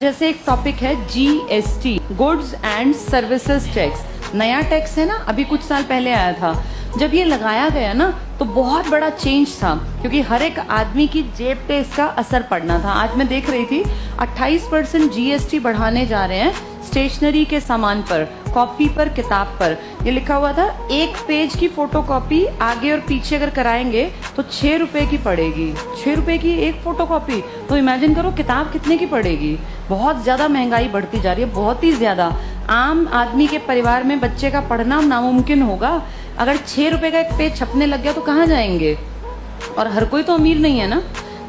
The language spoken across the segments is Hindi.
जैसे एक टॉपिक है GST, goods and services tax. नया टैक्स है ना, अभी कुछ साल पहले आया था। जब ये लगाया गया ना तो बहुत बड़ा चेंज था, क्योंकि हर एक आदमी की जेब पे इसका असर पड़ना था। आज मैं देख रही थी 28% जीएसटी बढ़ाने जा रहे हैं स्टेशनरी के सामान पर, कॉपी पर, किताब पर। ये लिखा हुआ था एक पेज की फोटो कॉपी आगे और पीछे अगर कराएंगे तो 6 रुपए की पड़ेगी। 6 रुपए की एक फोटो कॉपी, तो इमेजिन करो किताब कितने की पड़ेगी। बहुत ज्यादा महंगाई बढ़ती जा रही है, बहुत ही ज्यादा। आम आदमी के परिवार में बच्चे का पढ़ना नामुमकिन होगा। अगर 6 रुपए का एक पेज छपने लग गया तो कहाँ जाएंगे। और हर कोई तो अमीर नहीं है ना।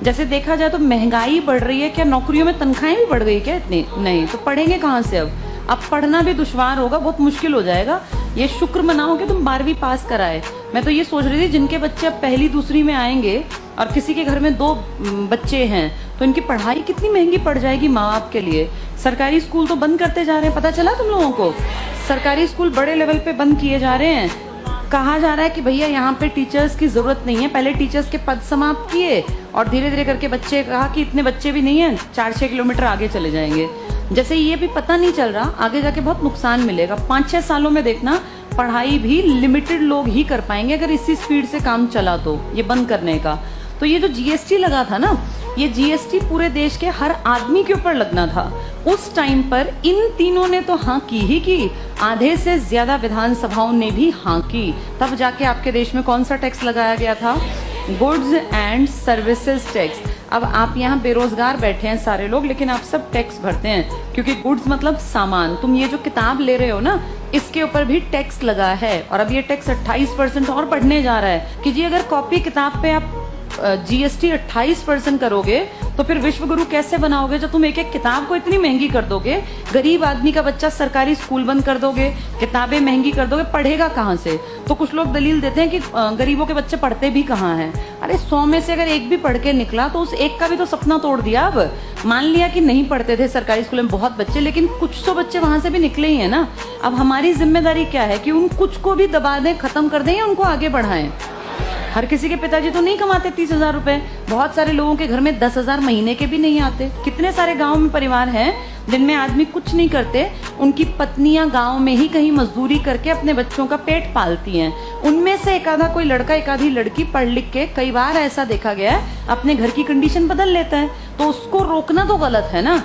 जैसे देखा जाए तो महंगाई बढ़ रही है, क्या नौकरियों में तनख्वाहें भी बढ़ गई क्या इतनी? नहीं, तो पढ़ेंगे कहाँ से अब पढ़ना भी दुश्वार होगा, बहुत मुश्किल हो जाएगा। ये शुक्र मनाओ कि तुम 12वीं पास कराए। मैं तो ये सोच रही थी जिनके बच्चे अब पहली दूसरी में आएंगे और किसी के घर में 2 बच्चे हैं तो इनकी पढ़ाई कितनी महंगी पड़ जाएगी माँ बाप के लिए। सरकारी स्कूल तो बंद करते जा रहे हैं, पता चला तुम लोगों को? सरकारी स्कूल बड़े लेवल पे बंद किए जा रहे हैं। कहा जा रहा है कि भैया यहाँ पे टीचर्स की जरूरत नहीं है। पहले टीचर्स के पद समाप्त किए और धीरे धीरे करके बच्चे कहा कि इतने बच्चे भी नहीं है, 4-6 किलोमीटर आगे चले जाएंगे। जैसे ये भी पता नहीं चल रहा आगे जाके बहुत नुकसान मिलेगा। 5-6 सालों में देखना पढ़ाई भी लिमिटेड लोग ही कर पाएंगे अगर इसी स्पीड से काम चला तो, ये बंद करने का। तो ये जो जीएसटी लगा था ना, ये जीएसटी पूरे देश के हर आदमी के ऊपर लगना था। उस टाइम पर इन तीनों ने तो हाँ की ही की, आधे से ज्यादा विधानसभाओं ने भी हाँ की। तब जाके आपके देश में कौन सा टैक्स लगाया गया था? Goods and services tax. अब आप यहाँ बेरोजगार बैठे हैं सारे लोग, लेकिन आप सब टैक्स भरते हैं, क्योंकि गुड्स मतलब सामान। तुम ये जो किताब ले रहे हो ना, इसके ऊपर भी टैक्स लगा है। और अब ये टैक्स 28% और बढ़ने जा रहा है कि जी अगर कॉपी किताब पे आप जीएसटी 28% करोगे तो फिर विश्व गुरु कैसे बनाओगे? जब तुम एक एक किताब को इतनी महंगी कर दोगे, गरीब आदमी का बच्चा सरकारी स्कूल बंद कर दोगे, किताबें महंगी कर दोगे, पढ़ेगा कहाँ से? तो कुछ लोग दलील देते हैं कि गरीबों के बच्चे पढ़ते भी कहाँ हैं। अरे 100 में से अगर एक भी पढ़ के निकला तो उस एक का भी तो सपना तोड़ दिया। अब मान लिया कि नहीं पढ़ते थे सरकारी स्कूल में बहुत बच्चे, लेकिन कुछ तो बच्चे वहां से भी निकले ही है ना। अब हमारी जिम्मेदारी क्या है कि उन कुछ को भी दबा दें, खत्म कर दें या उनको आगे बढ़ाएं। हर किसी के पिताजी तो नहीं कमाते 30,000 रुपए। बहुत सारे लोगों के घर में 10,000 महीने के भी नहीं आते। कितने सारे गांव में परिवार हैं जिनमें आदमी कुछ नहीं करते, उनकी पत्नियां गांव में ही कहीं मजदूरी करके अपने बच्चों का पेट पालती हैं। उनमें से एक आधा कोई लड़का, एक आधी लड़की पढ़ लिख के, कई बार ऐसा देखा गया है, अपने घर की कंडीशन बदल लेता है। तो उसको रोकना तो गलत है ना।